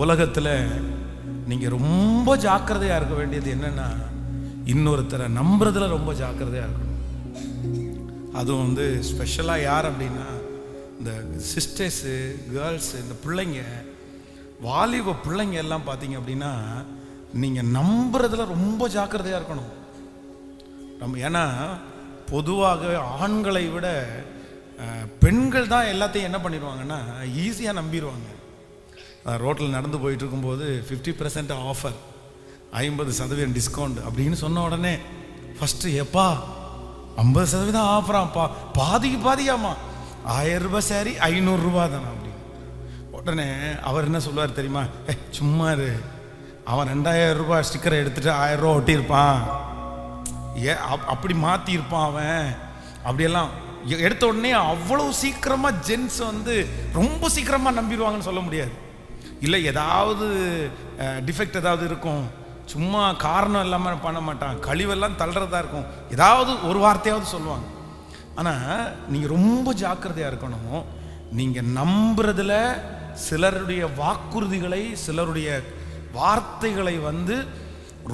உலகத்தில் நீங்கள் ரொம்ப ஜாக்கிரதையாக இருக்க வேண்டியது என்னென்னா, இன்னொருத்தரை நம்புறதுல ரொம்ப ஜாக்கிரதையாக இருக்கணும். அதுவும் வந்து ஸ்பெஷலாக யார் அப்படின்னா, இந்த சிஸ்டர்ஸு, கேர்ள்ஸு, இந்த பிள்ளைங்க, வாலிப பிள்ளைங்க எல்லாம் பார்த்தீங்க அப்படின்னா, நீங்கள் நம்புறதுல ரொம்ப ஜாக்கிரதையாக இருக்கணும். ஏன்னா பொதுவாக ஆண்களை விட பெண்கள் தான் எல்லாத்தையும் என்ன பண்ணிடுவாங்கன்னா ஈஸியாக நம்பிடுவாங்க. ரோட்டில் நடந்து போயிட்டு இருக்கும்போது 50% ஆஃபர், 50% டிஸ்கவுண்ட் அப்படின்னு சொன்ன உடனே ஃபஸ்ட்டு எப்பா 50% ஆஃபராப்பா, பாதிக்கு பாதியாமா, 1000 ரூபாய் சாரி 500 ரூபா தானே அப்படின்னு. உடனே அவர் என்ன சொல்லுவார் தெரியுமா, சும்மா இரு, அவன் 2000 ரூபாய் ஸ்டிக்கரை எடுத்துட்டு 1000 ரூபா ஒட்டியிருப்பான், அப்படி மாற்றிருப்பான் அவன், அப்படியெல்லாம் எடுத்த உடனே அவ்வளவு சீக்கிரமாக ஜென்ஸ் வந்து ரொம்ப சீக்கிரமாக நம்பிடுவாங்கன்னு சொல்ல முடியாது. இல்லை ஏதாவது டிஃபெக்ட் ஏதாவது இருக்கும், சும்மா காரணம் இல்லாமல் பண்ண மாட்டான், கழிவெல்லாம் தள்ளுறதா இருக்கும், ஏதாவது ஒரு வார்த்தையாவது சொல்லுவாங்க. ஆனால் நீங்கள் ரொம்ப ஜாக்கிரதையாக இருக்கணும். நீங்கள் நம்புறதுல சிலருடைய வாக்குறுதிகளை, சிலருடைய வார்த்தைகளை வந்து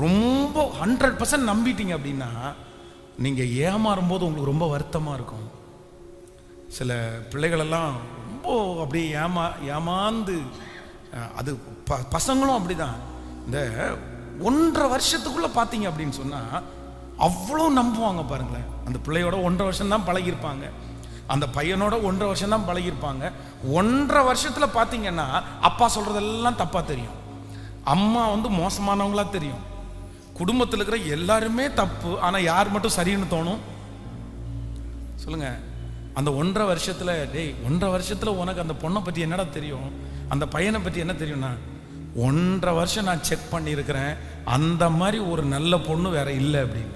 ரொம்ப 100% நம்பிட்டீங்க அப்படின்னா நீங்கள் ஏமாறும் போது உங்களுக்கு ரொம்ப வருத்தமாக இருக்கும். சில பிள்ளைகளெல்லாம் ரொம்ப அப்படியே ஏமாந்து, அது பசங்களும் அப்படிதான். இந்த 1.5 வருஷத்துக்குள்ளே பார்த்தீங்க அப்படின்னு சொன்னால் அவ்வளோ நம்புவாங்க பாருங்களேன். அந்த பிள்ளையோட 1.5 வருஷம் தான் பழகியிருப்பாங்க, அந்த பையனோட 1.5 வருஷம் தான் பழகியிருப்பாங்க. 1.5 வருஷத்தில் பார்த்தீங்கன்னா அப்பா சொல்கிறதெல்லாம் தப்பாக தெரியும், அம்மா வந்து மோசமானவங்களா தெரியும், குடும்பத்தில் இருக்கிற எல்லாருமே தப்பு, ஆனால் யார் மட்டும் சரின்னு தோணும் சொல்லுங்க. அந்த 1.5 வருஷத்தில், டேய் 1.5 வருஷத்தில் உனக்கு அந்த பொண்ணை பற்றி என்னடா தெரியும், அந்த பையனை பற்றி என்ன தெரியும்னா, 1.5 வருஷம் நான் செக் பண்ணியிருக்கிறேன், அந்த மாதிரி ஒரு நல்ல பொண்ணு வேற இல்லை அப்படின்னு.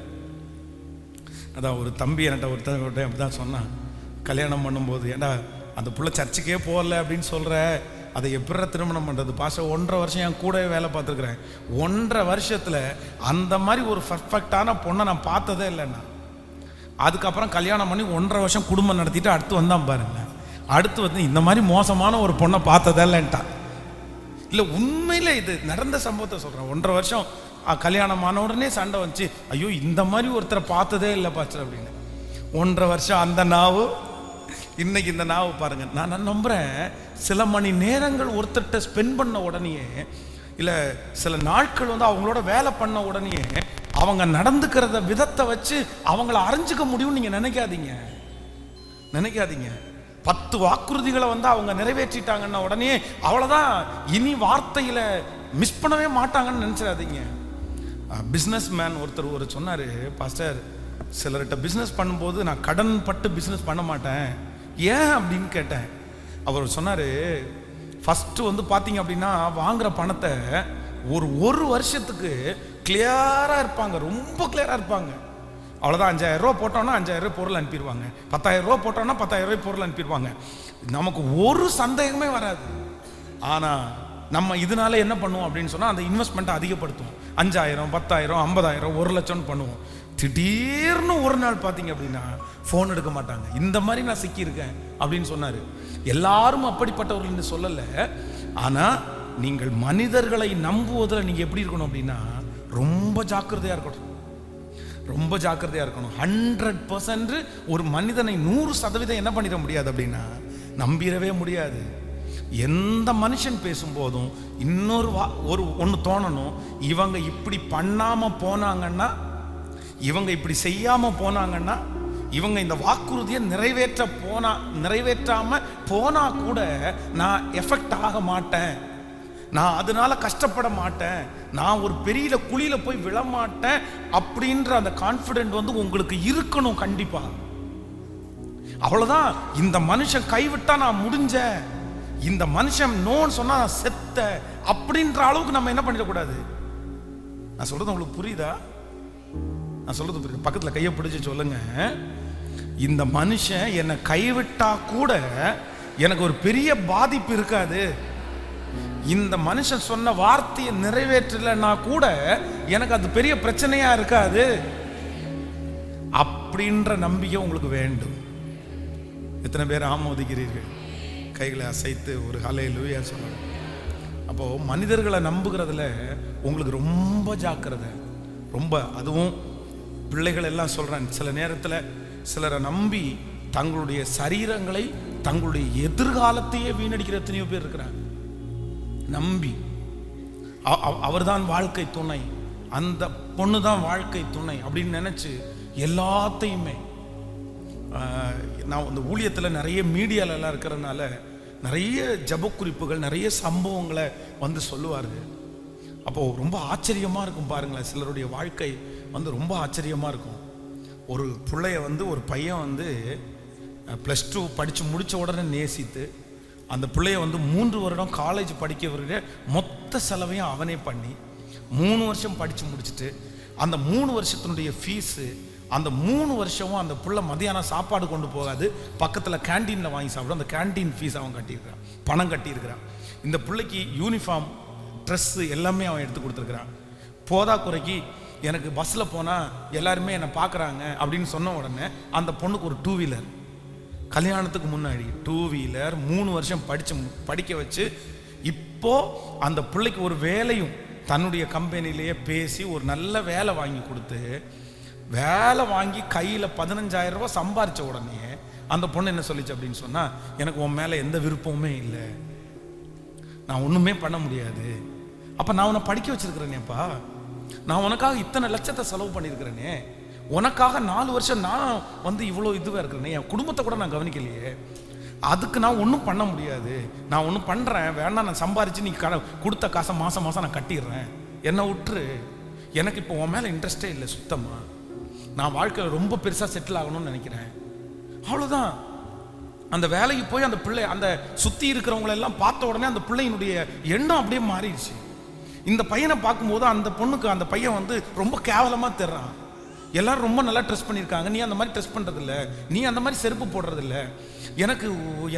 அதான் ஒரு தம்பி என்கிட்ட ஒருத்தர் அப்படி தான் சொன்னான், கல்யாணம் பண்ணும்போது, ஏண்டா அந்த பிள்ளை சர்ச்சுக்கே போகல அப்படின்னு சொல்கிற, அதை எப்படி திருமணம் பண்ணுறது பாஷா, 1.5 வருஷம் என் கூடவே வேலை பார்த்துருக்குறேன், 1.5 வருஷத்தில் அந்த மாதிரி ஒரு பர்ஃபெக்டான பொண்ணை நான் பார்த்ததே இல்லைன்னா. அதுக்கப்புறம் கல்யாணம் பண்ணி 1.5 வருஷம் குடும்பம் நடத்திட்டு அடுத்து வந்தான் பாருங்க, அடுத்து வந்து இந்த மாதிரி மோசமான ஒரு பொண்ணை பார்த்ததே இல்லைன்ட்டான். இல்லை உண்மையில் இது நடந்த சம்பவத்தை சொல்கிறேன். 1.5 வருஷம் கல்யாணம் ஆன உடனே சண்டை வந்துச்சு, ஐயோ இந்த மாதிரி ஒருத்தரை பார்த்ததே இல்லை பாச்சர் அப்படின்னு. 1.5 வருஷம் அந்த நாவு, இன்னைக்கு இந்த நாவு பாருங்க. நான் நம்புறேன் சில மணி நேரங்கள் ஒருத்தர்கிட்ட ஸ்பெண்ட் பண்ண உடனேயே, இல்லை சில நாட்கள் வந்து அவங்களோட வேலை பண்ண உடனேயே அவங்க நடந்துக்கிறத விதத்தை வச்சு அவங்கள அறிஞ்சிக்க முடியும்னு நீங்கள் நினைக்காதீங்க. 10 வாக்குறுதிகளை வந்து அவங்க நிறைவேற்றிட்டாங்கன்னா உடனே அவ்வளோதான், இனி வார்த்தையில் மிஸ் பண்ணவே மாட்டாங்கன்னு நினச்சிடாதீங்க. பிஸ்னஸ் மேன் ஒருத்தர் சொன்னார், பாஸ்டர் சிலர்கிட்ட பிஸ்னஸ் பண்ணும்போது நான் கடன் பட்டு பிஸ்னஸ் பண்ண மாட்டேன், ஏன் அப்படின்னு கேட்டேன். அவர் சொன்னார், ஃபஸ்ட்டு வந்து பார்த்தீங்க அப்படின்னா வாங்குகிற பணத்தை ஒரு வருஷத்துக்கு கிளியராக இருப்பாங்க, ரொம்ப கிளியராக இருப்பாங்க. அவ்வளோதான், 5000 ரூபா போட்டோன்னா 5000 ரூபாய் பொருள் அனுப்பிடுவாங்க, 10000 ரூபா போட்டோன்னா 10000 ரூபாய் பொருள் அனுப்பிடுவாங்க, நமக்கு ஒரு சந்தேகமே வராது. ஆனால் நம்ம இதனால என்ன பண்ணுவோம் அப்படின்னு சொன்னால், அந்த இன்வெஸ்ட்மெண்ட்டை அதிகப்படுத்துவோம், 5000, 10,000, 50,000, 1,00,000 பண்ணுவோம். திடீர்னு ஒரு நாள் பார்த்தீங்க அப்படின்னா ஃபோன் எடுக்க மாட்டாங்க. இந்த மாதிரி நான் சிக்கியிருக்கேன் அப்படின்னு சொன்னார். எல்லாரும் அப்படிப்பட்டவர்கள் சொல்லலை, ஆனால் நீங்கள் மனிதர்களை நம்புவதில் நீங்கள் எப்படி இருக்கணும் அப்படின்னா ரொம்ப ஜாக்கிரதையாக இருக்கணும், ரொம்ப ஜாக்கிரதையாக இருக்கணும். 100% ஒரு மனிதனை 100% என்ன பண்ணிட முடியாது அப்படின்னா நம்பிடவே முடியாது. எந்த மனுஷன் பேசும்போதும் ஒன்று தோணணும், இவங்க இப்படி பண்ணாமல் போனாங்கன்னா, இவங்க இப்படி செய்யாமல் போனாங்கன்னா, இவங்க இந்த வாக்குறுதியை நிறைவேற்றாமல் போனால் கூட நான் எஃபெக்ட் ஆக மாட்டேன், நான் அதனால கஷ்டப்பட மாட்டேன், நான் ஒரு பெரிய குழியில் போய் விழமாட்டேன் அப்படின்ற அந்த கான்ஃபிடென்ட் வந்து உங்களுக்கு இருக்கணும் கண்டிப்பா. அவ்வளோதான். இந்த மனுஷன் கைவிட்டா நான் முடிஞ்சேன், இந்த மனுஷன் நோன்னு சொன்னா நான் செத்த அப்படின்ற அளவுக்கு நம்ம என்ன பண்ணிடக்கூடாது. நான் சொல்றது உங்களுக்கு புரியுதா? நான் சொல்றது புரியுது? பக்கத்தில் கையை பிடிச்சி சொல்லுங்க, இந்த மனுஷன் என்னை கைவிட்டா கூட எனக்கு ஒரு பெரிய பாதிப்பு இருக்காது, இந்த மனுஷன் சொன்ன வார்த்தையை நிறைவேற்றலைன்னா கூட எனக்கு அது பெரிய பிரச்சனையா இருக்காது அப்படின்ற நம்பிக்கை உங்களுக்கு வேண்டும். எத்தனை பேர் ஆமோதிக்கிறீர்கள்? கைகளை அசைத்து ஒரு ஹல்லேலூயா சொல்லணும். அப்போ மனிதர்களை நம்புகிறதுல உங்களுக்கு ரொம்ப ஜாக்கிரதை, ரொம்ப. அதுவும் பிள்ளைகள் எல்லாம் சொல்றேன், சில நேரத்தில் சிலரை நம்பி தங்களுடைய சரீரங்களை, தங்களுடைய எதிர்காலத்தையே வீணடிக்கிற எத்தனையோ பேர் இருக்கிறாங்க. நம்பி அவர்தான் வாழ்க்கை துணை, அந்த பொண்ணு தான் வாழ்க்கை துணை அப்படின்னு நினைச்சு எல்லாத்தையுமே. நான் இந்த ஊழியத்தில் நிறைய மீடியால எல்லாம் இருக்கிறதுனால நிறைய ஜப குறிப்புகள், நிறைய சம்பவங்களை வந்து சொல்லுவார்கள். அப்போ ரொம்ப ஆச்சரியமா இருக்கும் பாருங்களேன். சிலருடைய வாழ்க்கை வந்து ரொம்ப ஆச்சரியமா இருக்கும். ஒரு பிள்ளைய வந்து ஒரு பையன் வந்து +2 படித்து முடித்த உடனே நேசித்து அந்த பிள்ளைய வந்து 3 வருடம் காலேஜ் படிக்க வருகிற மொத்த செலவையும் அவனே பண்ணி 3 வருஷம் படித்து முடிச்சுட்டு அந்த 3 வருஷத்தினுடைய ஃபீஸு, அந்த 3 வருஷமும் அந்த பிள்ளை மதியானம் சாப்பாடு கொண்டு போகாது, பக்கத்தில் கேன்டீனில் வாங்கி சாப்பிடும். அந்த கேன்டீன் ஃபீஸ் அவன் கட்டியிருக்கிறான், பணம் கட்டியிருக்கிறான். இந்த பிள்ளைக்கு யூனிஃபார்ம், ட்ரெஸ்ஸு எல்லாமே அவன் எடுத்து கொடுத்துருக்குறான். போதா குறைக்கு எனக்கு பஸ்ஸில் போனால் எல்லாருமே என்னை பார்க்குறாங்க அப்படின்னு சொன்ன உடனே அந்த பொண்ணுக்கு ஒரு 2 வீலர், கல்யாணத்துக்கு முன்னாடி 2 வீலர் 3 வருஷம் படிக்க வச்சு, இப்போ அந்த பிள்ளைக்கு ஒரு வேலையும் தன்னுடைய கம்பெனிலேயே பேசி ஒரு நல்ல வேலை வாங்கி கொடுத்து, வேலை வாங்கி கையில் 15,000 ரூபாய் சம்பாரித்த உடனே அந்த பொண்ணு என்ன சொல்லிச்சு அப்படின்னு சொன்னால், எனக்கு உன் மேலே எந்த விருப்பமுமே இல்லை, நான் ஒன்றுமே பண்ண முடியாது. அப்போ நான் உன்னை படிக்க வச்சிருக்கிறேனேப்பா, நான் உனக்காக இத்தனை லட்சத்தை செலவு பண்ணியிருக்கிறேனே, உனக்காக 4 வருஷம் நான் வந்து இவ்வளோ இதுவாக இருக்கிறேனே, என் குடும்பத்தை கூட நான் கவனிக்கலையே, அதுக்கு நான் ஒன்றும் பண்ண முடியாது, நான் ஒன்றும் பண்ணுறேன் வேணா, நான் சம்பாரித்து நீ கொடுத்த காசை மாதம் மாதம் நான் கட்டிடுறேன், என்னை விட்டுரு, எனக்கு இப்போ உன் மேலே இன்ட்ரெஸ்டே இல்லை சுத்தமாக, நான் வாழ்க்கையில் ரொம்ப பெருசாக செட்டில் ஆகணும்னு நினைக்கிறேன். அவ்வளோதான். அந்த வேலைக்கு போய் அந்த பிள்ளை, அந்த சுற்றி இருக்கிறவங்களெல்லாம் பார்த்த உடனே அந்த பிள்ளையினுடைய எண்ணம் அப்படியே மாறிடுச்சு. இந்த பையனை பார்க்கும்போது அந்த பொண்ணுக்கு அந்த பையன் வந்து ரொம்ப கேவலமாக தெரிறான். எல்லாரும் ரொம்ப நல்லா ட்ரெஸ் பண்ணியிருக்காங்க, நீ அந்த மாதிரி ட்ரெஸ் பண்ணுறதில்ல, நீ அந்த மாதிரி செருப்பு போடுறதில்ல,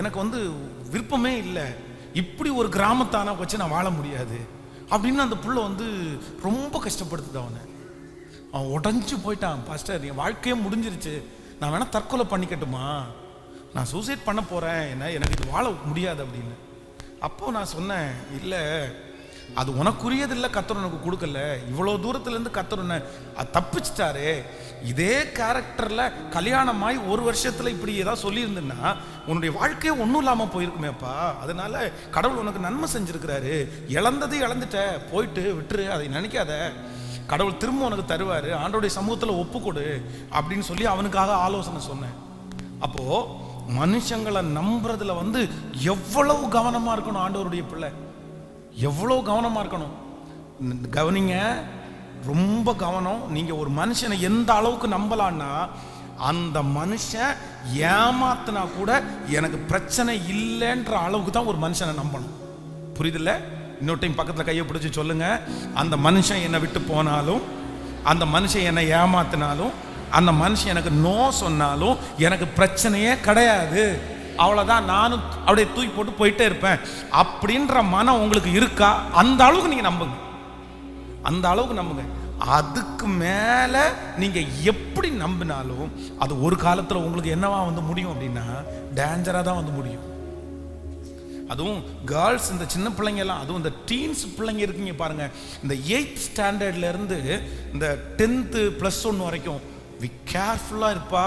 எனக்கு வந்து விருப்பமே இல்லை, இப்படி ஒரு கிராமத்தான வச்சு நான் வாழ முடியாது அப்படின்னு அந்த புள்ள வந்து ரொம்ப கஷ்டப்படுத்துது. அவன் உடஞ்சி போயிட்டான். பாஸ்டர், என் வாழ்க்கையே முடிஞ்சிருச்சு, நான் வேணா தற்கொலை பண்ணிக்கட்டுமா, நான் சூசைட் பண்ண போகிறேன், எனக்கு இது வாழ முடியாது அப்படின்னு. அப்போது நான் சொன்னேன், இல்லை அது உனக்குரியது இல்லை, கர்த்தர் உனக்கு கொடுக்கல, இவ்வளோ தூரத்துலேருந்து கர்த்தர் உன்னை தப்பிச்சிட்டாரு. இதே கேரக்டரில் கல்யாணமாய் 1 வருஷத்தில் இப்படி ஏதாவது சொல்லியிருந்தேன்னா உன்னுடைய வாழ்க்கையே ஒன்றும் இல்லாமல் போயிருக்குமேப்பா. அதனால கடவுள் உனக்கு நன்மை செஞ்சுருக்கிறாரு, இழந்தது இழந்துட்ட, போயிட்டு விட்டுரு, அதை நினைக்காத, கடவுள் திரும்ப உனக்கு தருவார், ஆண்டோடைய சமூகத்தில் ஒப்புக்கொடு அப்படின்னு சொல்லி அவனுக்காக ஆலோசனை சொன்னேன். அப்போது மனுஷங்களை நம்புறதுல வந்து எவ்வளவு கவனமாக இருக்கணும் ஆண்டவருடைய பிள்ளை, எவ்வளோ கவனமாக இருக்கணும். கவனிங்க, ரொம்ப கவனம். நீங்கள் ஒரு மனுஷனை எந்த அளவுக்கு நம்பலான்னா, அந்த மனுஷன் ஏமாத்தினா கூட எனக்கு பிரச்சனை இல்லைன்ற அளவுக்கு தான் ஒரு மனுஷனை நம்பணும். புரியுதில்ல? இன்னொரு டைம் பக்கத்தில் கையை பிடிச்சி சொல்லுங்க, அந்த மனுஷன் என்னை விட்டு போனாலும், அந்த மனுஷன் என்னை ஏமாத்தினாலும், அந்த மனுஷன் எனக்கு நோ சொன்னாலும் எனக்கு பிரச்சனையே கிடையாது, அவ்வளோதான், நானும் அப்படியே தூக்கி போட்டு போயிட்டே இருப்பேன் அப்படின்ற மனம் உங்களுக்கு இருக்கா? அந்த அளவுக்கு நீங்கள் நம்புங்க, அந்த அளவுக்கு நம்புங்க. அதுக்கு மேலே நீங்கள் எப்படி நம்பினாலும் அது ஒரு காலத்தில் உங்களுக்கு என்னவா வந்து முடியும் அப்படின்னா டேஞ்சராக தான் வந்து முடியும். அதுவும் கேர்ள்ஸ், இந்த சின்ன பிள்ளைங்க எல்லாம், அதுவும் இந்த டீன்ஸ் பிள்ளைங்க இருக்குங்க பாருங்க, இந்த 8th ஸ்டாண்டர்ட்லேருந்து இந்த 10th +1 வரைக்கும் கேர்ஃபுல்லாக இருப்பா.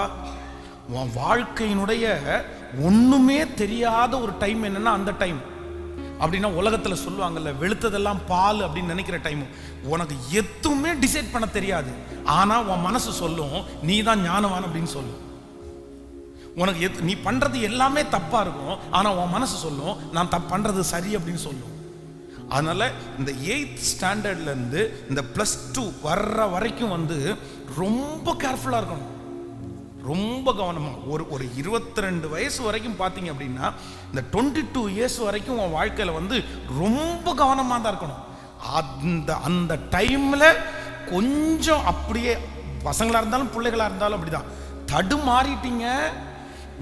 உன் வாழ்க்கையினுடைய ஒன்றுமே தெரியாத ஒரு டைம் என்னன்னா அந்த டைம். அப்படின்னா உலகத்தில் சொல்லுவாங்கல்ல, வெளுத்ததெல்லாம் பால் அப்படின்னு நினைக்கிற டைம். உனக்கு எதுவுமே டிசைட் பண்ண தெரியாது, ஆனால் உன் மனசு சொல்லும் நீ தான் ஞானவான் அப்படின்னு சொல்லும். உனக்கு நீ பண்ணுறது எல்லாமே தப்பாக இருக்கும், ஆனால் உன் மனசு சொல்லும் நான் பண்ணுறது சரி அப்படின்னு சொல்லும். அதனால இந்த 8th ஸ்டாண்டர்ட்லேருந்து இந்த +2 வர்ற வரைக்கும் வந்து ரொம்ப கேர்ஃபுல்லாக இருக்கணும், ரொம்ப கவனமாக. ஒரு 22 வயசு வரைக்கும் பார்த்தீங்க அப்படின்னா இந்த 22 இயர்ஸ் வரைக்கும் உன் வாழ்க்கையில் வந்து ரொம்ப கவனமாக தான் இருக்கணும். அந்த டைமில் கொஞ்சம் அப்படியே பசங்களாக இருந்தாலும் பிள்ளைகளாக இருந்தாலும் அப்படிதான் தடுமாறிட்டீங்க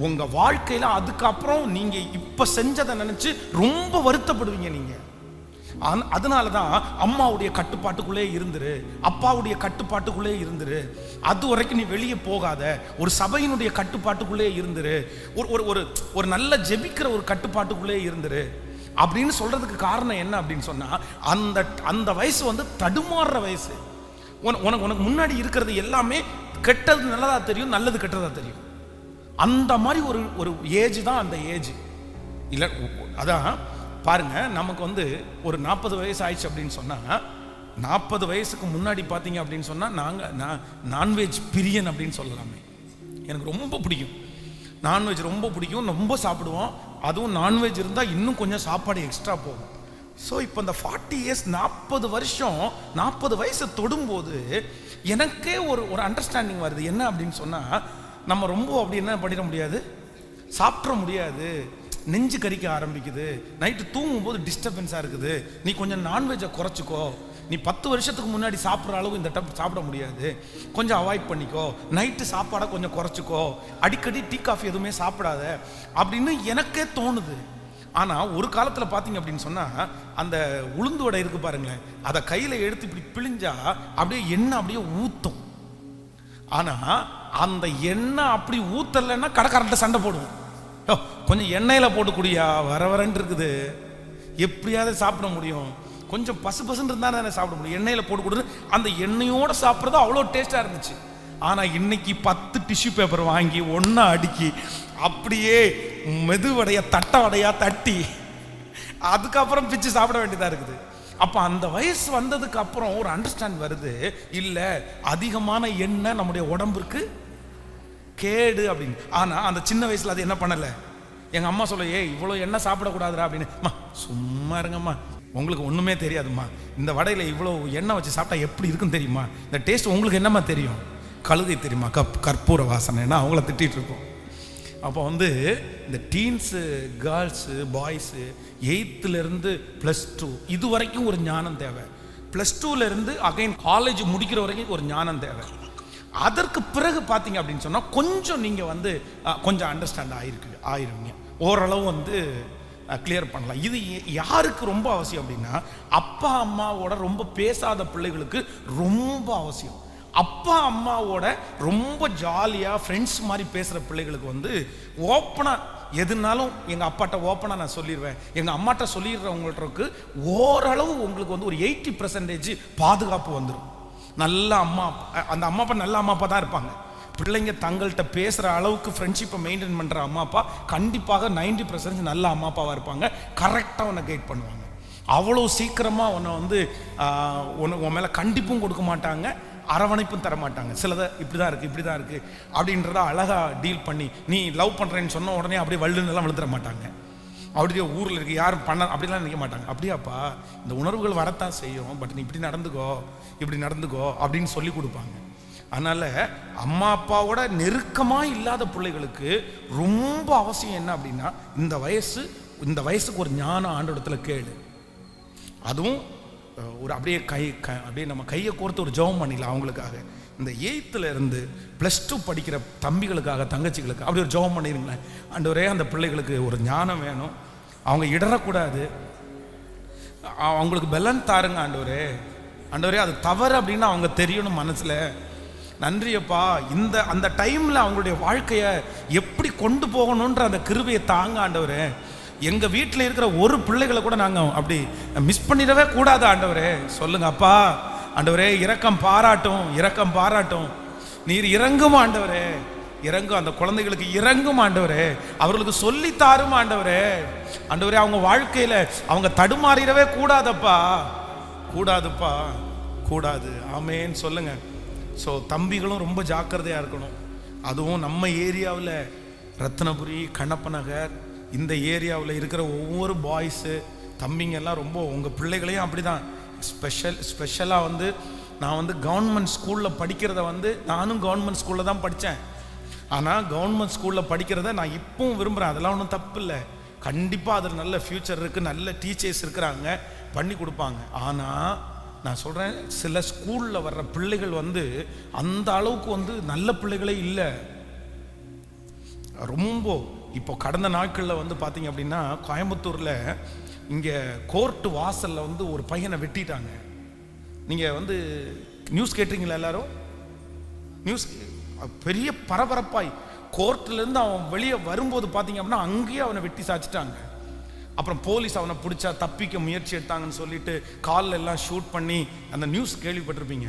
உங்கள் வாழ்க்கையில், அதுக்கப்புறம் நீங்கள் இப்போ செஞ்சதை நினச்சி ரொம்ப வருத்தப்படுவீங்க நீங்கள். அதனால தான் அம்மாவுடைய கட்டுப்பாட்டுக்குள்ளே இருந்துரு, அப்பாவுடைய கட்டுப்பாட்டுக்குள்ளே இருந்துரு, அது வரைக்கும் நீ வெளியே போகாத, ஒரு சபையினுடைய கட்டுப்பாட்டுக்குள்ளே இருந்துரு, ஒரு ஒரு நல்ல ஜெபிக்கிற ஒரு கட்டுப்பாட்டுக்குள்ளே இருந்துரு, அப்படின்னு சொல்றதுக்கு காரணம் என்ன அப்படின்னு சொன்னா, அந்த அந்த வயசு வந்து தடுமாறுற வயசு. உனக்கு முன்னாடி இருக்கிறது எல்லாமே கெட்டது நல்லதா தெரியும், நல்லது கெட்டதா தெரியும். அந்த மாதிரி ஒரு ஏஜ் தான் அந்த ஏஜ். இல்லை அதான் பாருங்க, நமக்கு வந்து ஒரு 40 வயசு ஆயிடுச்சு அப்படின்னு சொன்னா, 40 வயசுக்கு முன்னாடி பார்த்தீங்க அப்படின்னு சொன்னா நான் நான்வெஜ் பிரியன் அப்படின்னு சொல்லலாமே. எனக்கு ரொம்ப பிடிக்கும் நான்வெஜ், ரொம்ப பிடிக்கும், ரொம்ப சாப்பிடுவோம். அதுவும் நான்வெஜ் இருந்தால் இன்னும் கொஞ்சம் சாப்பாடு எக்ஸ்ட்ரா போகும். ஸோ இப்போ இந்த 40 இயர்ஸ் 40 வருஷம் 40 வயசை தொடும்போது எனக்கே ஒரு அண்டர்ஸ்டாண்டிங் வருது. என்ன அப்படின்னு சொன்னால், நம்ம ரொம்ப அப்படி என்ன பண்ணிட முடியாது, சாப்பிட முடியாது, நெஞ்சு கறிக்க ஆரம்பிக்குது, நைட்டு தூங்கும்போது டிஸ்டர்பன்ஸாக இருக்குது, நீ கொஞ்சம் நான்வெஜ்ஜை குறைச்சிக்கோ, நீ 10 வருஷத்துக்கு முன்னாடி சாப்பிட்ற அளவு இந்த டைம் சாப்பிட முடியாது, கொஞ்சம் அவாய்ட் பண்ணிக்கோ, நைட்டு சாப்பாடை கொஞ்சம் குறைச்சிக்கோ, அடிக்கடி டீ காஃபி எதுவுமே சாப்பிடாத அப்படின்னு எனக்கே தோணுது. ஆனால் ஒரு காலத்தில் பார்த்தீங்க அப்படின்னு சொன்னால், அந்த உளுந்து வடை இருக்கு பாருங்களேன், அதை கையில் எடுத்து இப்படி பிழிஞ்சா அப்படியே எண்ணெய் அப்படியே ஊற்றும். ஆனால் அந்த எண்ணெய் அப்படி ஊற்றலைன்னா கடைக்காரன்ட்ட சண்டை போடுவோம், கொஞ்சம் எண்ணெயில் போட்டு குடியா, வரன்னு இருக்குது, எப்படியாவது சாப்பிட முடியும், கொஞ்சம் பசு பசுன்னு இருந்தால் தானே சாப்பிட முடியும், எண்ணெயில் போட்டு கொடுத்து அந்த எண்ணெயோடு சாப்பிட்றது அவ்வளோ டேஸ்ட்டாக இருந்துச்சு. ஆனால் இன்னைக்கு 10 டிஷ்யூ பேப்பர் வாங்கி ஒன்றா அடுக்கி அப்படியே மெதுவடைய தட்டை வடையா தட்டி அதுக்கப்புறம் பிச்சு சாப்பிட வேண்டியதாக இருக்குது. அப்போ அந்த வயசு வந்ததுக்கு அப்புறம் ஒரு அண்டர்ஸ்டாண்ட் வருது, இல்லை அதிகமான எண்ணெய் நம்முடைய உடம்புக்கு கேடு அப்படின்னு. ஆனால் அந்த சின்ன வயசில் அது என்ன பண்ணலை. எங்கள் அம்மா சொல்ல, இவ்வளோ எண்ணெய் சாப்பிடக்கூடாதுரா அப்படின்னு. அம்மா சும்மா இருங்கம்மா, உங்களுக்கு ஒன்றுமே தெரியாதும்மா, இந்த வடையில் இவ்வளோ எண்ணெய் வச்சு சாப்பிட்டா எப்படி இருக்குன்னு தெரியுமா, இந்த டேஸ்ட் உங்களுக்கு என்னம்மா தெரியும், கழுதை தெரியுமா, கற்பூர வாசனைன்னா அவங்கள திட்டிகிட்டு இருக்கோம். அப்போ வந்து இந்த டீன்ஸு, கேர்ள்ஸு, பாய்ஸு 8th +2 இது வரைக்கும் ஒரு ஞானம் தேவை. +2 அகைன் காலேஜ் முடிக்கிற வரைக்கும் ஒரு ஞானம் தேவை. அதற்கு பிறகு பார்த்தீங்க அப்படின்னு சொன்னால் கொஞ்சம் நீங்கள் வந்து கொஞ்சம் அண்டர்ஸ்டாண்ட் ஆயிருவீங்க, ஓரளவு வந்து கிளியர் பண்ணலாம். இது யாருக்கு ரொம்ப அவசியம் அப்படின்னா, அப்பா அம்மாவோட ரொம்ப பேசாத பிள்ளைகளுக்கு ரொம்ப அவசியம். அப்பா அம்மாவோட ரொம்ப ஜாலியாக ஃப்ரெண்ட்ஸ் மாதிரி பேசுகிற பிள்ளைகளுக்கு வந்து ஓப்பனாக எதுனாலும் எங்கள் அப்பாட்ட ஓப்பனாக நான் சொல்லிடுவேன், எங்கள் அம்மாட்ட சொல்லிடுறவங்களுக்கு ஓரளவு உங்களுக்கு வந்து ஒரு 80% பாதுகாப்பு வந்துடும். நல்ல அம்மா, அந்த அம்மா அப்பா நல்ல அம்மா அப்பா தான் இருப்பாங்க. பிள்ளைங்க தங்கள்கிட்ட பேசுகிற அளவுக்கு ஃப்ரெண்ட்ஷிப்பை மெயின்டைன் பண்ணுற அம்மா அப்பா கண்டிப்பாக 90% நல்ல அம்மா அப்பாவாக இருப்பாங்க. கரெக்டாக உன்னை கைட் பண்ணுவாங்க. அவ்வளோ சீக்கிரமாக உன்னை வந்து உன் மேலே கண்டிப்பும் கொடுக்க மாட்டாங்க, அரவணைப்பும் தர மாட்டாங்க. சிலதை இப்படி தான் இருக்குது அப்படின்றத அழகாக டீல் பண்ணி, நீ லவ் பண்ணுறேன்னு சொன்ன உடனே அப்படியே வல்லுன்னெல்லாம் விழுந்துட மாட்டாங்க. அப்படியே ஊரில் இருக்க யாரும் பண்ண அப்படிலாம் நினைக்க மாட்டாங்க. அப்படியாப்பா, இந்த உணர்வுகள் வரத்தான் செய்யும், பட் நீ இப்படி நடந்துக்கோ அப்படின்னு சொல்லி கொடுப்பாங்க. அதனால் அம்மா அப்பாவோட நெருக்கமாக இல்லாத பிள்ளைகளுக்கு ரொம்ப அவசியம் என்ன அப்படின்னா, இந்த வயசுக்கு ஒரு ஞானம் ஆண்டவரிடத்தில் கேளு. அதுவும் ஒரு அப்படியே நம்ம கையை கோர்த்து ஒரு ஜெபம் பண்ணிடலாம் அவங்களுக்காக. இந்த 8th +2 படிக்கிற தம்பிகளுக்காக, தங்கச்சிகளுக்கு அப்படி ஒரு ஜெபம் பண்ணிருங்களேன். ஆண்டவரே, அந்த பிள்ளைகளுக்கு ஒரு ஞானம் வேணும், அவங்க இடறக்கூடாது, அவங்களுக்கு பலன் தாருங்க ஆண்டவரே, அது தவறு அப்படின்னு அவங்க தெரியணும் மனசில். நன்றியப்பா, அந்த டைமில் அவங்களுடைய வாழ்க்கையை எப்படி கொண்டு போகணுன்ற அந்த கிருபையை தாங்க ஆண்டவரே. எங்கள் வீட்டில் இருக்கிற ஒரு பிள்ளைகளை கூட நாங்கள் அப்படி மிஸ் பண்ணிடவே கூடாது ஆண்டவரே. சொல்லுங்க அப்பா. ஆண்டவரே, இரக்கம் பாராட்டும், நீர் இறங்கும் ஆண்டவரே, இறங்கும், அந்த குழந்தைகளுக்கு இறங்கும் ஆண்டவரே, அவர்களுக்கு சொல்லித்தாரும் ஆண்டவரே. அவங்க வாழ்க்கையில் அவங்க தடுமாறிடவே கூடாது. ஆமேன்னு சொல்லுங்க. ஸோ தம்பிகளும் ரொம்ப ஜாக்கிரதையாக இருக்கணும். அதுவும் நம்ம ஏரியாவில் ரத்னபுரி, கண்ணப்ப நகர், இந்த ஏரியாவில் இருக்கிற ஒவ்வொரு பாய்ஸு தம்பிங்கெல்லாம் ரொம்ப, உங்கள் பிள்ளைகளையும் அப்படி தான் ஸ்பெஷலாக வந்து நான் வந்து கவர்மெண்ட் ஸ்கூலில் படிக்கிறத வந்து, நானும் கவர்மெண்ட் ஸ்கூலில் தான் படித்தேன். ஆனால் கவர்மெண்ட் ஸ்கூலில் படிக்கிறத நான் இப்பவும் விரும்புகிறேன். அதெல்லாம் ஒன்றும் தப்பு இல்லை. கண்டிப்பாக அதில் நல்ல ஃப்யூச்சர் இருக்குது, நல்ல டீச்சர்ஸ் இருக்கிறாங்க, பண்ணி கொடுப்பாங்க. ஆனால் நான் சொல்கிறேன், சில ஸ்கூலில் வர்ற பிள்ளைகள் வந்து அந்த அளவுக்கு வந்து நல்ல பிள்ளைகளே இல்லை. ரொம்ப இப்போ கடந்த நாட்களில் வந்து பார்த்தீங்க அப்படின்னா, கோயம்புத்தூரில் இங்கே கோர்ட்டு வாசலில் வந்து ஒரு பையனை வெட்டிட்டாங்க. நீங்கள் வந்து நியூஸ் கேட்டிருங்களா எல்லாரும்? நியூஸ் பெரிய பரபரப்பாய் கோர்ட்லேருந்து அவன் வெளியே வரும்போது பார்த்தீங்க அப்படின்னா அங்கேயே அவனை வெட்டி சாய்ச்சிட்டாங்க. அப்புறம் போலீஸ் அவனை பிடிச்சா தப்பிக்க முயற்சி எடுத்தாங்கன்னு சொல்லிட்டு காலில் எல்லாம் ஷூட் பண்ணி அந்த நியூஸ் கேள்விப்பட்டிருப்பீங்க.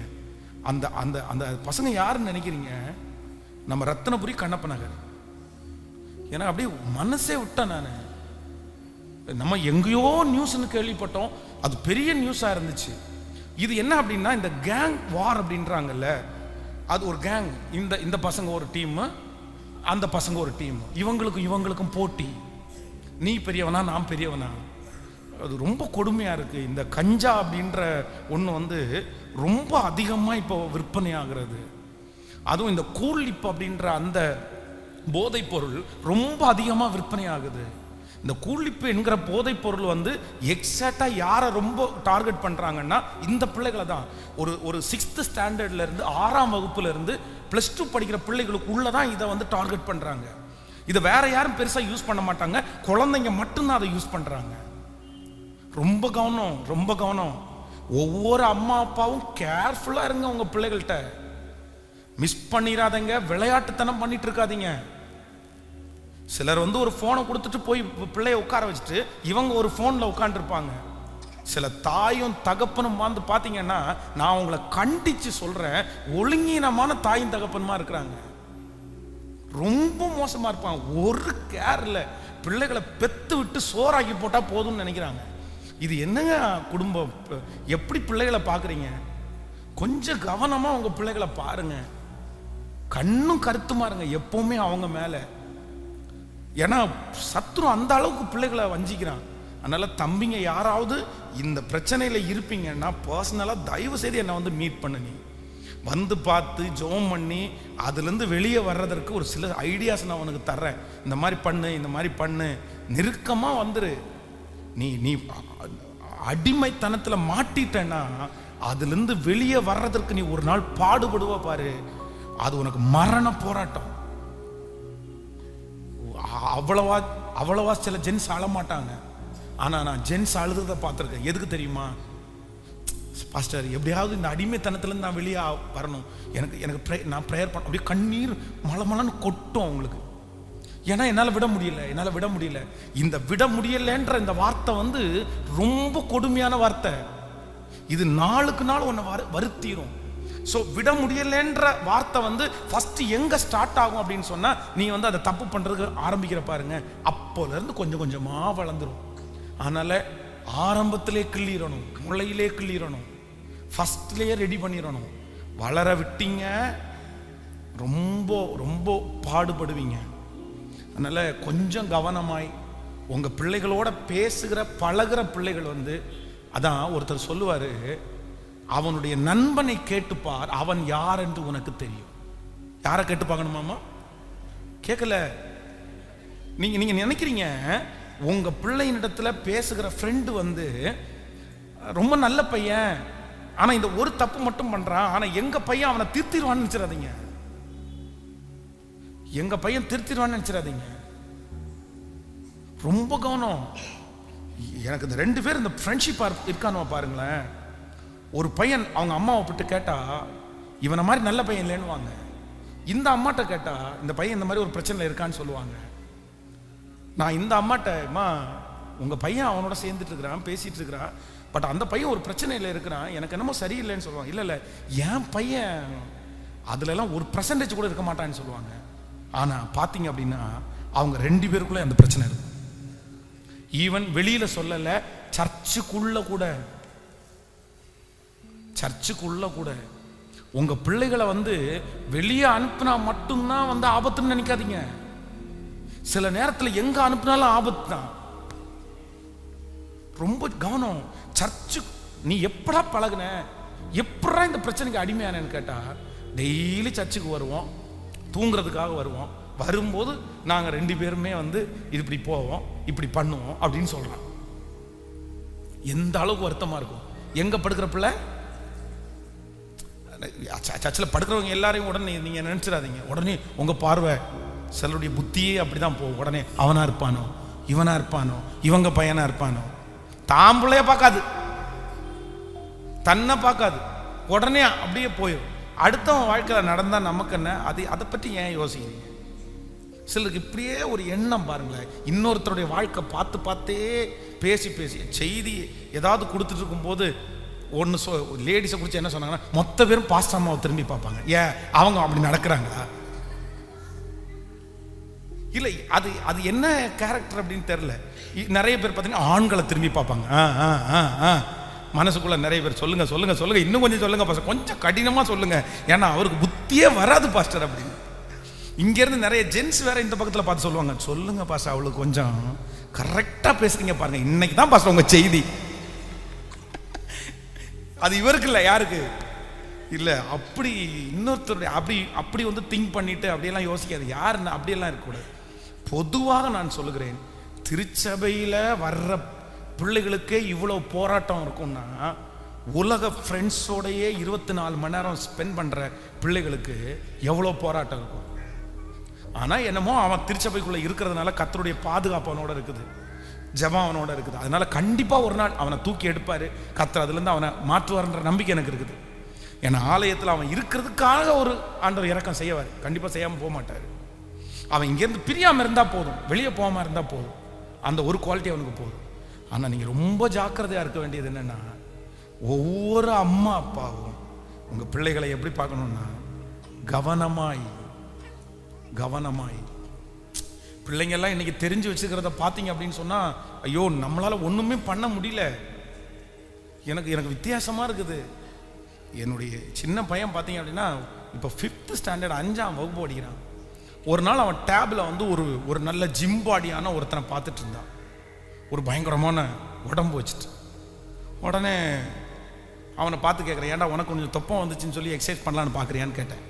அந்த அந்த அந்த பசங்க யாருன்னு நினைக்கிறீங்க? நம்ம ரத்னபுரி கண்ணப்ப நகர். ஏன்னா அப்படியே மனசே விட்டேன் நான். நம்ம எங்கேயோ நியூஸ்ன்னு கேள்விப்பட்டோம், அது பெரிய நியூஸா இருந்துச்சு. இது என்ன அப்படின்னா, இந்த கேங் வார் அப்படின்றாங்கல்ல, அது ஒரு கேங். இந்த பசங்க ஒரு டீம், அந்த பசங்க ஒரு டீம், இவங்களுக்கும் போட்டி. நீ பெரியவனா நான் பெரியவனா. அது ரொம்ப கொடுமையா இருக்கு. இந்த கஞ்சா அப்படின்ற ஒன்று ரொம்ப அதிகமாக இப்போ விற்பனை ஆகிறது. அதுவும் இந்த கூலிப் அப்படின்ற அந்த போதைப் பொருள் ரொம்ப அதிகமாக விற்பனை ஆகுது. இந்த கூலிப்பு என்கிற போதைப் பொருள் எக்ஸாக்டா யாரை ரொம்ப டார்கெட் பண்றாங்கன்னா இந்த பிள்ளைகளை தான். ஒரு 6th ஸ்டாண்டர்ட்ல இருந்து 6ஆம் வகுப்புல இருந்து +2 படிக்கிற பிள்ளைகளுக்கு உள்ளதான் இதை டார்கெட் பண்றாங்க. இதை வேற யாரும் பெருசா யூஸ் பண்ண மாட்டாங்க, குழந்தைங்க மட்டும்தான் அதை யூஸ் பண்றாங்க. ரொம்ப கவனம், ரொம்ப கவனம். ஒவ்வொரு அம்மா அப்பாவும் கேர்ஃபுல்லா இருங்க உங்க பிள்ளைகள்கிட்ட. மிஸ் பண்ணிடாதீங்க, விளையாட்டுத்தனம் பண்ணிட்டு இருக்காதீங்க. சிலர் ஒரு போனை கொடுத்துட்டு போய் பிள்ளைய உட்கார வச்சுட்டு இவங்க ஒரு போன்ல உட்காந்துருப்பாங்க. சில தாயும் தகப்பனும் பாத்தீங்கன்னா, நான் உங்களை கண்டிச்சு சொல்றேன், ஒழுங்கீனமான தாயும் தகப்பனுமா இருக்கிறாங்க. ரொம்ப மோசமா இருப்பாங்க. ஒரு கேர் இல்ல, பிள்ளைகளை பெத்து விட்டு சோறாக்கி போட்டா போதும்னு நினைக்கிறாங்க. இது என்னங்க குடும்பம்? எப்படி பிள்ளைகளை பாக்குறீங்க? கொஞ்சம் கவனமா உங்க பிள்ளைகளை பாருங்க. கண்ணும் கருத்துமா இருங்க எப்பவுமே அவங்க மேல. ஏன்னா சத்ரு அந்த அளவுக்கு பிள்ளைகளை வஞ்சிக்கிறான். அதனால தம்பிங்க யாராவது இந்த பிரச்சனையில இருப்பீங்கன்னா பர்சனலா தயவு செய்து என்னை மீட் பண்ணு. நீ பார்த்து ஜெபம் பண்ணி அதுலேருந்து வெளியே வர்றதற்கு ஒரு சில ஐடியாஸ் நான் உனக்கு தர்றேன். இந்த மாதிரி பண்ணு, இந்த மாதிரி பண்ணு. நெருக்கமா வந்துரு. நீ அடிமைத்தனத்துல மாட்டிட்டேன்னா அதுலேருந்து வெளியே வர்றதற்கு நீ ஒரு நாள் பாடுபடுவ பாரு. அது உனக்கு மரண போராட்டம். அவ்வளவா சில ஜென்ஸ் அழ மாட்டாங்க. ஆனா நான் ஜென்ஸ் அழுதுதை பார்த்துருக்கேன். எதுக்கு தெரியுமா? பாஸ்டர், எப்படியாவது இந்த அடிமைத்தனத்துலேருந்து நான் வெளியே வரணும், எனக்கு நான் ப்ரேயர் பண்ண. அப்படியே கண்ணீர் மலமலன்னு கொட்டும் அவங்களுக்கு. ஏன்னா என்னால் விட முடியல. இந்த விட முடியலன்ற இந்த வார்த்தை ரொம்ப கொடுமையான வார்த்தை. இது நாளுக்கு நாள் உன்னை வருத்திரும். ஸோ விட முடியலன்ற வார்த்தை ஃபர்ஸ்ட் எங்க ஸ்டார்ட் ஆகும் அப்படின்னு சொன்னா, நீ அதை தப்பு பண்றதுக்கு ஆரம்பிக்கிற பாருங்க, அப்போல இருந்து கொஞ்சம் கொஞ்சமா வளர்ந்துரும். அதனால ஆரம்பத்திலே கிள்ளிடணும், முளையிலே கிள்ளிடணும், ஃபர்ஸ்ட்லேயே ரெடி பண்ணிடணும். வளர விட்டீங்க ரொம்ப ரொம்ப பாடுபடுவீங்க. அதனால கொஞ்சம் கவனமாய் உங்க பிள்ளைகளோட பேசுகிற பழகிற பிள்ளைகள் அதான் ஒருத்தர் சொல்லுவாரு, அவனுடைய நண்பனை கேட்டுப்பார், அவன் யார் என்று உனக்கு தெரியும். யாரை கேட்டு பார்க்கணுமாமா? கேட்கல. நீங்க நினைக்கிறீங்க உங்க பிள்ளையினிடத்துல பேசுகிற ஃப்ரெண்டு ரொம்ப நல்ல பையன், ஆனா இந்த ஒரு தப்பு மட்டும் பண்றான், ஆனா எங்க பையன் அவனை திருத்திடுவான்னு நினைச்சிடாதீங்க. எங்க பையன் திருத்திடுவான்னு நினைச்சிடாதீங்க. ரொம்ப கவனம். எனக்கு இந்த 2 பேர் இந்த ஃப்ரெண்ட்ஷிப் இருக்கானோ பாருங்களேன். ஒரு பையன் அவங்க அம்மாவை விட்டு கேட்டா, இவனை மாதிரி நல்ல பையன் இல்லைன்னுவாங்க. இந்த அம்மாட்ட கேட்டா, இந்த பையன் இந்த மாதிரி ஒரு பிரச்சனை இருக்கான்னு சொல்லுவாங்க. நான் இந்த அம்மாட்ட, அம்மா உங்க பையன் அவனோட சேர்ந்துட்டு இருக்கிறான், பேசிட்டு இருக்கிறான், பட் அந்த பையன் ஒரு பிரச்சனையில் இருக்கிறான், எனக்கு என்னமோ சரியில்லைன்னு சொல்லுவாங்க. இல்லை என் பையன் அதுலலாம் 1% கூட இருக்க மாட்டான்னு சொல்லுவாங்க. ஆனா பாத்தீங்க அப்படின்னா அவங்க 2 பேருக்குள்ள அந்த பிரச்சனை இருக்கும். ஈவன் வெளியில சொல்லல, சர்ச்சுக்குள்ள கூட உங்க பிள்ளைகளை வெளியே அனுப்புனா மட்டும்தான் ஆபத்துன்னு நினைக்காதீங்க. சில நேரத்தில் எங்க அனுப்புனாலும் ஆபத்து தான். ரொம்ப கவனம். சர்ச்சு நீ எப்படா பழகுன, எப்படா இந்த பிரச்சனைக்கு அடிமையானேன்னு கேட்டா, டெய்லி சர்ச்சுக்கு வருவோம், தூங்குறதுக்காக வருவோம். வரும்போது நாங்க 2 பேருமே இப்படி போவோம், இப்படி பண்ணுவோம் அப்படின்னு சொல்றோம். எந்த அளவுக்கு வருத்தமா இருக்கும். எங்க படுக்கிற பிள்ளை? சர்ச்சில் படுக்கிறவங்க எல்லாரையும் உடனே நீங்க நினைச்சிடாதீங்க. உடனே உங்க பார்வை, சிலருடைய புத்தியே அப்படிதான் போகும். உடனே அவனா இருப்பானோ, இவனா இருப்பானோ, இவங்க பையனா இருப்பானோ. தாம்பளைய பார்க்காது, தன்னை பார்க்காது, உடனே அப்படியே போயிடும். அடுத்தவன் வாழ்க்கையில் நடந்தா நமக்கு என்ன? அதை பற்றி ஏன் யோசிக்கிறீங்க? சிலருக்கு இப்படியே ஒரு எண்ணம் பாருங்களேன், இன்னொருத்தருடைய வாழ்க்கை பார்த்து பார்த்தே பேசி பேசி செய்தி ஏதாவது கொடுத்துட்டு இருக்கும்போது ஒன்று லேடிஸை குறித்து என்ன சொன்னாங்கன்னா, மொத்த பேரும் பாஸ்டர் அம்மாவை திரும்பி பார்ப்பாங்க. ஏன் அவங்க அப்படி நடக்கிறாங்களா? இல்லை, அது அது என்ன கேரக்டர் அப்படின்னு தெரியல. நிறைய பேர் பார்த்தீங்கன்னா ஆண்களை திரும்பி பார்ப்பாங்க. மனசுக்குள்ள நிறைய பேர் சொல்லுங்க சொல்லுங்க சொல்லுங்க, இன்னும் கொஞ்சம் சொல்லுங்க பாஸ்டர், கொஞ்சம் கடினமாக சொல்லுங்க, ஏன்னா அவருக்கு புத்தியே வராது பாஸ்டர் அப்படின்னு. இங்கேருந்து நிறைய ஜென்ஸ் வேற இந்த பக்கத்தில் பார்த்து சொல்லுவாங்க, சொல்லுங்க பாஸ்டர் அவளுக்கு கொஞ்சம் கரெக்டாக பேசுறீங்க பாருங்க, இன்னைக்கு தான் பாஸ்டர் உங்க செய்தி. அது இவருக்கு இல்லை, யாருக்கு இல்லை. அப்படி இன்னொருத்தருடைய அப்படி அப்படி வந்து திங்க் பண்ணிட்டு அப்படியெல்லாம் யோசிக்காது. யாருன்னு அப்படியெல்லாம் இருக்கக்கூடாது. பொதுவாக நான் சொல்லுகிறேன், திருச்சபையில் வர்ற பிள்ளைகளுக்கே இவ்வளோ போராட்டம் இருக்கும்னா, உலக ஃப்ரெண்ட்ஸோடையே 24 மணி நேரம் ஸ்பெண்ட் பண்ணுற பிள்ளைகளுக்கு எவ்வளோ போராட்டம் இருக்கும். ஆனால் என்னமோ அவன் திருச்சபைக்குள்ளே இருக்கிறதுனால கர்த்தருடைய பாதுகாப்பு அவனோட இருக்குது, ஜெபம் அவனோட இருக்குது. அதனால கண்டிப்பாக ஒரு நாள் அவனை தூக்கி எடுப்பார் கர்த்தர், அதுலேருந்து அவனை மாற்றுவார்ன்ற நம்பிக்கை எனக்கு இருக்குது. ஏன்னா ஆலயத்தில் அவன் இருக்கிறதுக்காக ஒரு ஆண்டவர் இறக்கம் செய்வார், கண்டிப்பாக செய்யாமல் போக மாட்டார். அவன் இங்கேருந்து பிரியாமல் இருந்தால் போதும், வெளியே போகாமல் இருந்தால் போதும், அந்த ஒரு குவாலிட்டி அவனுக்கு போதும். ஆனால் நீங்கள் ரொம்ப ஜாக்கிரதையாக இருக்க வேண்டியது என்னென்னா, ஒவ்வொரு அம்மா அப்பாவும் உங்கள் பிள்ளைகளை எப்படி பார்க்கணுன்னா, கவனமாய் கவனமாய். பிள்ளைங்கெல்லாம் இன்னைக்கு தெரிஞ்சு வச்சுக்கிறத பார்த்தீங்க அப்படின்னு சொன்னால், ஐயோ நம்மளால் ஒன்றுமே பண்ண முடியல. எனக்கு வித்தியாசமாக இருக்குது. என்னுடைய சின்ன பையன் பார்த்தீங்க அப்படின்னா இப்போ 5th ஸ்டாண்டர்ட் 5ஆம் வகுப்பு படிக்கிறான். ஒரு நாள் அவன் டேபில் வந்து ஒரு நல்ல ஜிம் பாடியான ஒருத்தனை பார்த்துட்டு இருந்தான். ஒரு பயங்கரமான உடம்பு வச்சுட்டு. உடனே அவனை பார்த்து கேட்குறேன், ஏன்டா உனக்கு கொஞ்சம் தொப்பம் வந்துச்சுன்னு சொல்லி எக்ஸசைஸ் பண்ணலான்னு பார்க்குறியான்னு கேட்டேன்.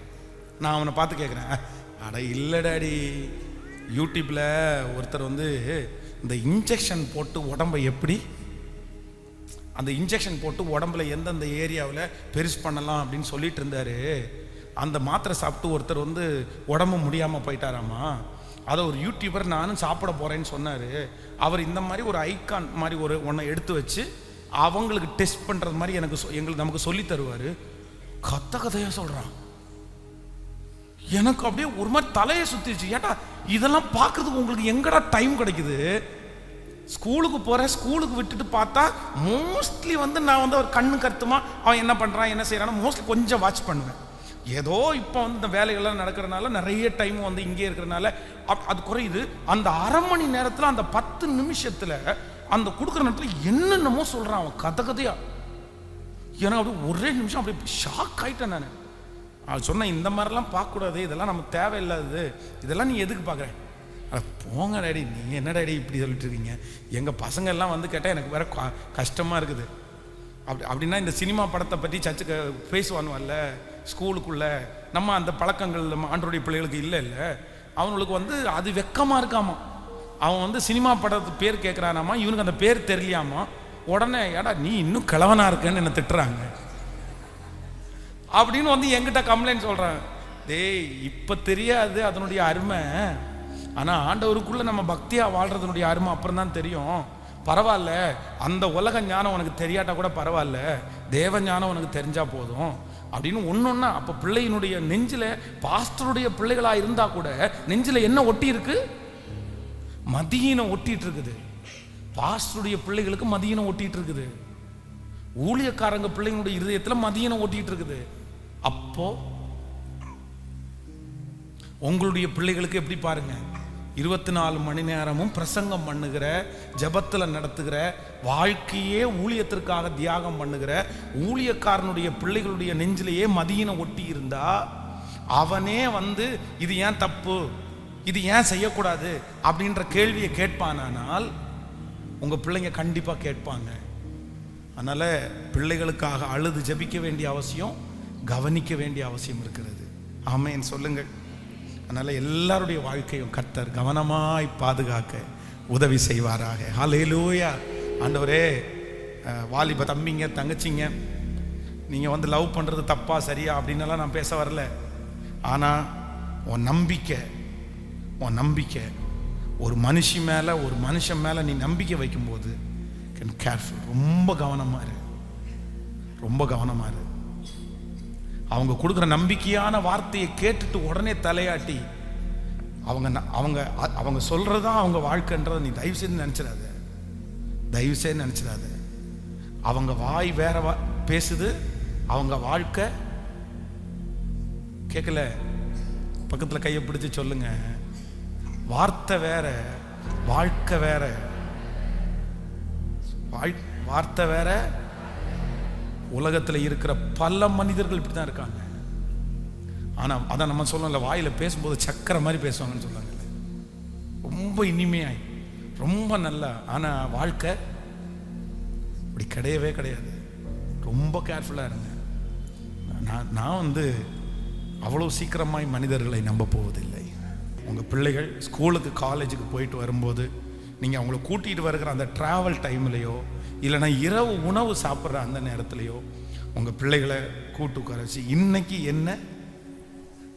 நான் அவனை பார்த்து கேட்குறேன், அட இல்லை டாடி, யூடியூப்பில் ஒருத்தர் வந்து இந்த இன்ஜெக்ஷன் போட்டு உடம்பை எப்படி, அந்த இன்ஜெக்ஷன் போட்டு உடம்புல எந்தெந்த ஏரியாவில் பெருசு பண்ணலாம் அப்படின்னு சொல்லிட்டு இருந்தாரு. அந்த மாத்திரை சாப்பிட்டு ஒருத்தர் வந்து உடம்பு முடியாமல் போயிட்டாராமா. அதை ஒரு யூடியூபர் நானும் சாப்பிட போகிறேன்னு சொன்னார். அவர் இந்த மாதிரி ஒரு ஐகான் மாதிரி ஒன்றை எடுத்து வச்சு அவங்களுக்கு டெஸ்ட் பண்ணுறது மாதிரி நமக்கு சொல்லி தருவார். கதையாக சொல்கிறான். எனக்கு அப்படியே ஒரு மாதிரி தலையை சுற்றிச்சு. ஏட்டா இதெல்லாம் பார்க்குறதுக்கு உங்களுக்கு எங்கடா டைம் கிடைக்குது? ஸ்கூலுக்கு போகிறேன், ஸ்கூலுக்கு விட்டுட்டு பார்த்தா மோஸ்ட்லி வந்து நான் வந்து அவர் கண்ணு கருத்துமா அவன் என்ன பண்ணுறான் என்ன செய்கிறான்னு மோஸ்ட்லி கொஞ்சம் வாட்ச் பண்ணுவேன். ஏதோ இப்போ வந்து இந்த வேலைகள்லாம் நடக்கிறதுனால நிறைய டைம் வந்து இங்கே இருக்கிறதுனால அது குறையுது. அந்த அரை மணி நேரத்தில் அந்த 10 நிமிஷத்தில் அந்த கொடுக்குற நேரத்தில் என்னென்னமோ சொல்கிறான் அவன் கதையாக. ஏன்னா அப்படியே ஒரே நிமிஷம் அப்படியே ஷாக் ஆகிட்டேன் நான். அது சொன்னேன், இந்த மாதிரிலாம் பார்க்கக்கூடாது, இதெல்லாம் நமக்கு தேவையில்லாதது, இதெல்லாம் நீ எதுக்கு பார்க்குறேன்? போங்க டேடி, நீங்கள் என்ன டேடி இப்படி சொல்லிட்டு இருக்கீங்க? எங்கள் பசங்க எல்லாம் வந்து கேட்டால் எனக்கு வேற கஷ்டமாக இருக்குது. அப்படின்னா இந்த சினிமா படத்தை பற்றி சர்ச்சுக்கு பேசுவானுவல்ல ஸ்கூலுக்குள்ளே, நம்ம அந்த பழக்கங்கள் நம்ம ஆண்டோடைய பிள்ளைகளுக்கு இல்லை. அவனுக்கு வந்து அது வெக்கமாக இருக்காமா. அவன் வந்து சினிமா படத்து பேர் கேட்குறானாமா, இவனுக்கு அந்த பேர் தெரியலையாமா. உடனே ஏடா நீ இன்னும் கிழவனாக இருக்கேன்னு என்னை திட்டுறாங்க அப்படின்னு வந்து என்கிட்ட கம்ப்ளைண்ட் சொல்கிறாங்க. டேய் இப்போ தெரியாது அதனுடைய அருமை, ஆனால் ஆண்டவருக்குள்ளே நம்ம பக்தியாக வாழ்கிறதுனுடைய அருமை அப்புறம் தான் தெரியும். பரவாயில்ல, அந்த உலக ஞானம் உனக்கு தெரியாட்டா கூட பரவாயில்ல, தேவ ஞானம் உனக்கு தெரிஞ்சால் போதும் அப்படின்னு ஒன்றா. அப்போ பிள்ளையினுடைய நெஞ்சில் பாஸ்டருடைய பிள்ளைகளாக இருந்தால் கூட நெஞ்சில் என்ன ஒட்டி இருக்கு? மதியினம் ஒட்டிட்டு இருக்குது. பாஸ்டருடைய பிள்ளைகளுக்கு மதியினம் ஒட்டிட்டு இருக்குது. ஊழியக்காரங்க பிள்ளைங்களுடைய இருதயத்தில் மதியினம் ஒட்டிட்டு இருக்குது. அப்போ உங்களுடைய பிள்ளைகளுக்கு எப்படி பாருங்க, 24 மணி நேரமும் பிரசங்கம் பண்ணுகிற, ஜபத்தில் நடத்துகிற, வாழ்க்கையே ஊழியத்திற்காக தியாகம் பண்ணுகிற ஊழியக்காரனுடைய பிள்ளைகளுடைய நெஞ்சிலேயே மதியினம் ஒட்டி இருந்தா அவனே வந்து இது ஏன் தப்பு, இது ஏன் செய்யக்கூடாது அப்படின்ற கேள்வியை கேட்பானால் உங்க பிள்ளைங்க கண்டிப்பாக கேட்பாங்க. அதனால பிள்ளைகளுக்காக அழுது ஜெபிக்க வேண்டிய அவசியம், கவனிக்க வேண்டிய அவசியம் இருக்கிறது. ஆமென் சொல்லுங்கள். அதனால எல்லாருடைய வாழ்க்கையும் கர்த்தர் கவனமாய் பாதுகாக்க உதவி செய்வாராக. ஹல்லேலூயா. ஆண்டவரே, வாலிப தம்பிங்க தங்கச்சிங்க, நீங்கள் வந்து லவ் பண்ணுறது தப்பா சரியா அப்படின்னலாம் நான் பேச வரல. ஆனால் உன் நம்பிக்கை ஒரு மனுஷன் மேலே நீ நம்பிக்கை வைக்கும்போது கேர்ஃபுல், ரொம்ப கவனமாக இரு. அவங்க கொடுக்குற நம்பிக்கையான வார்த்தையை கேட்டுட்டு உடனே தலையாட்டி அவங்க அவங்க சொல்றதுதான் அவங்க வாழ்க்கைன்றதை நீ தயவு செய்து நினைச்சிடாத, தயவு செய்து நினைச்சிடாத. அவங்க வாய் வேற பேசுது, அவங்க வாழ்க்கை கேட்கல. பக்கத்துல கையை பிடிச்சு சொல்லுங்க, வார்த்தை வேற வாழ்க்கை வேற. வார்த்தை வேற. உலகத்துல இருக்கிற பல மனிதர்கள் இப்படிதான் இருக்காங்க. ஆனா அதான் நம்ம சொல்லல, வாயில பேசும்போது சக்கரை மாதிரி பேசுவாங்கன்னு சொல்லுவாங்கல்ல, ரொம்ப இனிமையாய் ரொம்ப நல்லா. ஆனா வாழ்க்கை அப்படி கிடையவே கிடையாது. ரொம்ப கேர்ஃபுல்லா இருங்க. நான் அவ்வளோ சீக்கிரமாய் மனிதர்களை நம்ப போவதில்லை. உங்கள் பிள்ளைகள் ஸ்கூலுக்கு காலேஜுக்கு போயிட்டு வரும்போது நீங்கள் அவங்கள கூட்டிகிட்டு வருகிற அந்த ட்ராவல் டைம்லையோ இல்லைனா இரவு உணவு சாப்பிட்ற அந்த நேரத்துலையோ உங்கள் பிள்ளைகளை கூட்டு உட்கார வச்சு இன்னைக்கு என்ன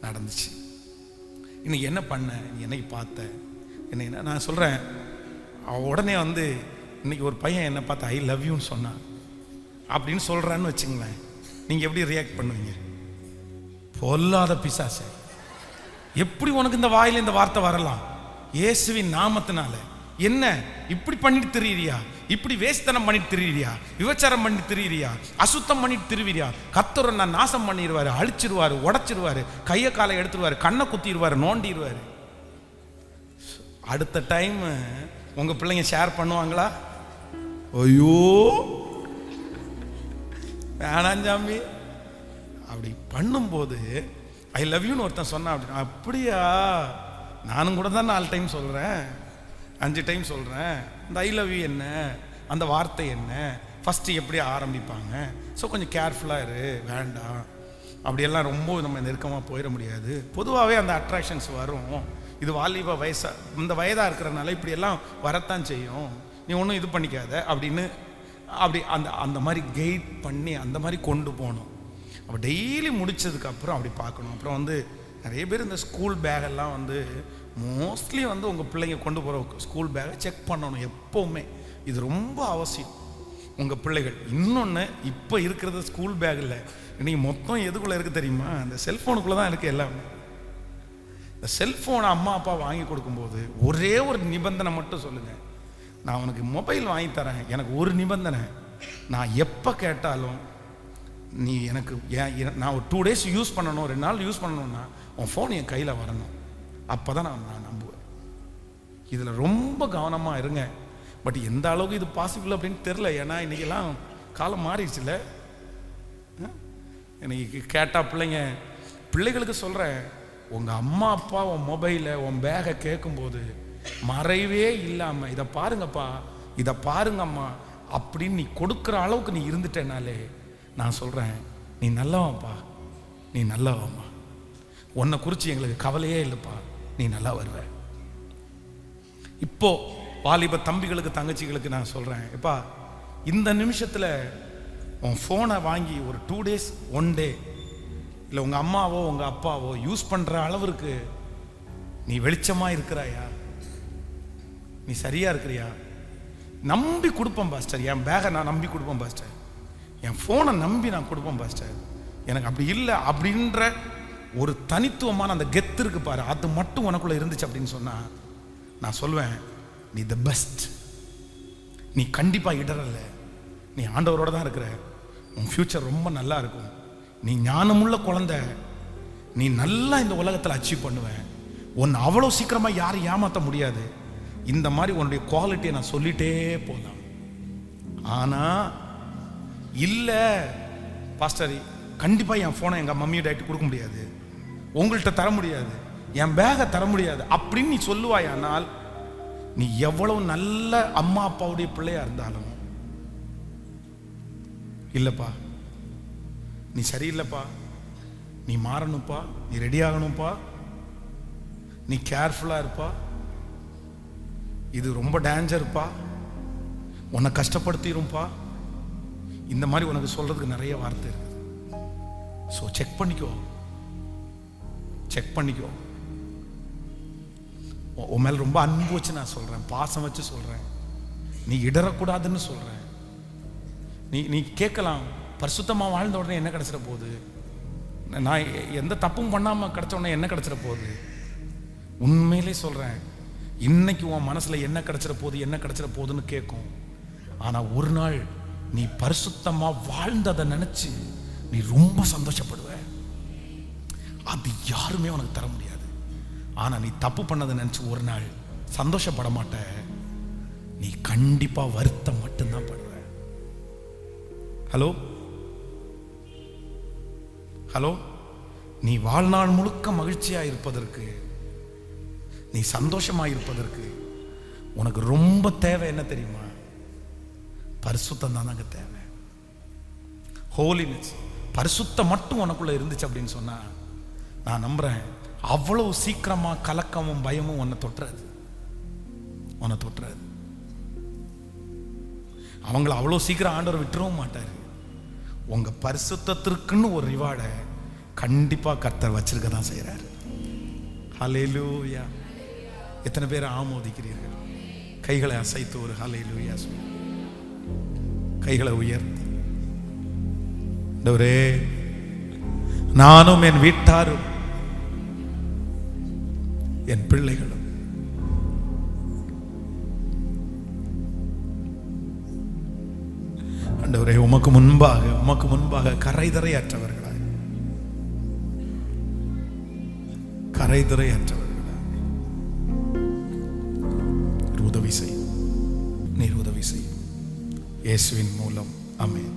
நடந்துச்சு, இன்னைக்கு என்ன பண்ண, நீ என்னைக்கு பார்த்த, என்ன நான் சொல்கிறேன். உடனே இன்னைக்கு ஒரு பையன் என்ன பார்த்து ஐ லவ் யூன்னு சொன்னான் அப்படின்னு சொல்கிறான்னு வச்சுங்களேன், நீங்கள் எப்படி ரியாக்ட் பண்ணுவீங்க? பொல்லாத பிசாசே, எப்படி உனக்கு இந்த வாயில இந்த வார்த்தை வரலாம்? இயேசுவின் நாமத்தினால என்ன இப்படி பண்ணிட்டு திரியிறியா? இப்படி வேஸ்தனம் பண்ணிட்டு திரியிறியா? விபச்சாரம் பண்ணிட்டு திரியிறியா? அசுத்தம் பண்ணிட்டு திரிவிறியா? கர்த்தர் நான் நாசம் பண்ணிடுவாரு, அழிச்சிருவாரு, உடைச்சிருவாரு, கையை காலை எடுத்துருவாரு, கண்ணை குத்திடுவாரு, நோண்டிடுவாரு. அடுத்த டைம் உங்க பிள்ளைங்க ஷேர் பண்ணுவாங்களா? ஐயோ வேணாஞ்சாமி. அப்படி பண்ணும்போது ஐ லவ் யூன்னு ஒருத்தன் சொன்னான் அப்படின்னா, அப்படியா, நானும் கூட தான் 4 டைம் சொல்கிறேன், 5 டைம் சொல்கிறேன். இந்த ஐ லவ் யூ என்ன, அந்த வார்த்தை என்ன, ஃபஸ்ட்டு எப்படி ஆரம்பிப்பாங்க? ஸோ கொஞ்சம் கேர்ஃபுல்லாக இரு, வேண்டாம். அப்படியெல்லாம் ரொம்ப நம்ம நெருக்கமாக போயிட முடியாது. பொதுவாகவே அந்த அட்ராக்ஷன்ஸ் வரும். இது வாலிப இந்த வயதாக இருக்கிறனால இப்படியெல்லாம் வரத்தான் செய்யும், நீ ஒன்றும் இது பண்ணிக்காத அப்படின்னு அப்படி அந்த மாதிரி கைட் பண்ணி அந்த மாதிரி கொண்டு போகணும். அப்போ டெய்லி முடித்ததுக்கப்புறம் அப்படி பார்க்கணும். அப்புறம் நிறைய பேர் இந்த ஸ்கூல் பேகெல்லாம் மோஸ்ட்லி உங்கள் பிள்ளைங்க கொண்டு போகிற ஸ்கூல் பேகை செக் பண்ணணும் எப்போவுமே. இது ரொம்ப அவசியம். உங்கள் பிள்ளைகள் இன்னொன்று இப்போ இருக்கிறது ஸ்கூல் பேக் இல்லை, இன்றைக்கி மொத்தம் எதுக்குள்ளே இருக்குது தெரியுமா? இந்த செல்ஃபோனுக்குள்ளே தான் இருக்குது எல்லாமே. இந்த செல்ஃபோனை அம்மா அப்பா வாங்கி கொடுக்கும்போது ஒரே ஒரு நிபந்தனை மட்டும் சொல்லுங்கள், நான் உனக்கு மொபைல் வாங்கி தரேன், எனக்கு ஒரு நிபந்தனை, நான் எப்போ கேட்டாலும் நீ எனக்கு நான் ஒரு 2 days யூஸ் பண்ணணும், 2 நாள் யூஸ் பண்ணணும்னா உன் ஃபோன் என் கையில் வரணும், அப்போ தான் நான் நம்புவேன். இதில் ரொம்ப கவனமாக இருங்க. பட் எந்த அளவுக்கு இது பாசிபிள் அப்படின்னு தெரில, ஏன்னா இன்றைக்கெல்லாம் காலம் மாறிடுச்சுல. இன்னைக்கு கேட்டால் பிள்ளைகளுக்கு சொல்கிறேன், உங்கள் அம்மா அப்பா உன் மொபைலை உன் பேகை கேட்கும்போது மறைவே இல்லாமல் இதை பாருங்கப்பா, இதை பாருங்கம்மா அப்படின்னு நீ கொடுக்குற அளவுக்கு நீ இருந்துட்டேனாலே நான் சொல்கிறேன், நீ நல்லவாப்பா, நீ நல்லவாம்மா, உன்னை குறித்து எங்களுக்கு கவலையே இல்லைப்பா, நீ நல்லா வருவ. இப்போ வாலிப தம்பிகளுக்கு தங்கச்சிகளுக்கு நான் சொல்கிறேன், எப்பா இந்த நிமிஷத்தில் உன் ஃபோனை வாங்கி ஒரு 2 days 1 day இல்லை உங்கள் அம்மாவோ உங்கள் அப்பாவோ யூஸ் பண்ணுற அளவிற்கு நீ வெளிச்சமாக இருக்கிறாயா? நீ சரியாக இருக்கிறியா? நம்பி கொடுப்பேன் பாஸ்டர், என் பேகை நான் நம்பி கொடுப்பேன் பாஸ்டர், என் ஃபோனை நம்பி நான் கொடுப்பேன் பாஸ்டர், எனக்கு அப்படி இல்லை அப்படின்ற ஒரு தனித்துவமான அந்த கெத்து இருக்கு பாரு, அது மட்டும் உனக்குள்ளே இருந்துச்சு அப்படின்னு சொன்னால் நான் சொல்வேன், நீ த பெஸ்ட், நீ கண்டிப்பாக இடரல, நீ ஆண்டவரோட தான் இருக்கிற, உன் ஃப்யூச்சர் ரொம்ப நல்லா இருக்கும், நீ ஞானமுள்ள குழந்தை, நீ நல்லா இந்த உலகத்தில் அச்சீவ் பண்ணுவேன், உன்னை அவ்வளோ சீக்கிரமாக யாரும் ஏமாற்ற முடியாது. இந்த மாதிரி உன்னுடைய குவாலிட்டியை நான் சொல்லிட்டே போகலாம். ஆனால் இல்லை பாஸ்டர், கண்டிப்பாக என் ஃபோனை எங்கள் மம்மி டாடி கொடுக்க முடியாது, உங்கள்கிட்ட தர முடியாது, என் பேகை தர முடியாது அப்படின்னு நீ சொல்லுவாயானால் நீ எவ்வளவு நல்ல அம்மா அப்பாவுடைய பிள்ளையா இருந்தாலும் இல்லைப்பா, நீ சரியில்லைப்பா, நீ மாறணும்ப்பா, நீ ரெடி ஆகணும்ப்பா, நீ கேர்ஃபுல்லாக இருப்பா, இது ரொம்ப டேஞ்சர்ப்பா, உன்னை கஷ்டப்படுத்திடும்பா, இந்த மாதிரி உனக்கு சொல்றதுக்கு நிறைய வார்த்தை இருக்கு. ஸோ செக் பண்ணிக்கோ, செக் பண்ணிக்கோ. உன் மேல ரொம்ப அன்பு வச்சு நான் சொல்றேன், பாசம் வச்சு சொல்றேன், நீ இடறக்கூடாதுன்னு சொல்றேன். நீ கேட்கலாம், பரிசுத்தமாக வாழ்ந்த உடனே என்ன கிடைச்சிட போகுது, நான் எந்த தப்பும் பண்ணாமல் கிடைச்ச உடனே என்ன கிடைச்சிட போகுது? உண்மையிலே சொல்றேன், இன்னைக்கு உன் மனசுல என்ன கிடைச்சிட போகுதுன்னு கேட்கும். ஆனா ஒரு நாள் நீ பரிசுத்தமா வாழ்ந்ததை நினைச்சு நீ ரொம்ப சந்தோஷப்படுவ. அது யாருமே உனக்கு தர முடியாது. ஆனா நீ தப்பு பண்ணதை நினைச்சு ஒரு நாள் சந்தோஷப்பட மாட்ட, நீ கண்டிப்பா வருத்தம் மட்டும்தான் படுவ. ஹலோ ஹலோ, நீ வாழ்நாள் முழுக்க மகிழ்ச்சியா இருப்பதற்கு, நீ சந்தோஷமா இருப்பதற்கு உனக்கு ரொம்ப தேவை என்ன தெரியுமா? பரிசுத்தம் தானங்க தேவை. ஹோலினஸ், பரிசுத்தம் மட்டும் உனக்குள்ள இருந்துச்சு அப்படின்னு சொன்னா, நான் நம்புறேன் அவ்வளவு சீக்கிரமா கலக்கமும் பயமும் உன்னை தொட்டுறாது. அவங்கள அவ்வளவு சீக்கிரம் ஆண்டவர் விட்டுறவும் மாட்டாரு. உங்க பரிசுத்தத்திற்குன்னு ஒரு ரிவார்டை கண்டிப்பா கர்த்தர் வச்சிருக்க தான் செய்யறாரு. ஹல்லேலூயா. எத்தனை பேர் ஆமோதிக்கிறீர்கள்? கைகளை அசைத்து ஒரு ஹல்லேலூயா சொல்லு. கைகளை உயர்த்தி, ஆண்டவரே, நானும் என் வீட்டாரும் என் பிள்ளைகளும் ஆண்டவரே உமக்கு முன்பாக கரைதிரையற்றவர்களாய் உதவி செய். நீர் உதவி செய். இயேசுவின் மூலம் ஆமென்.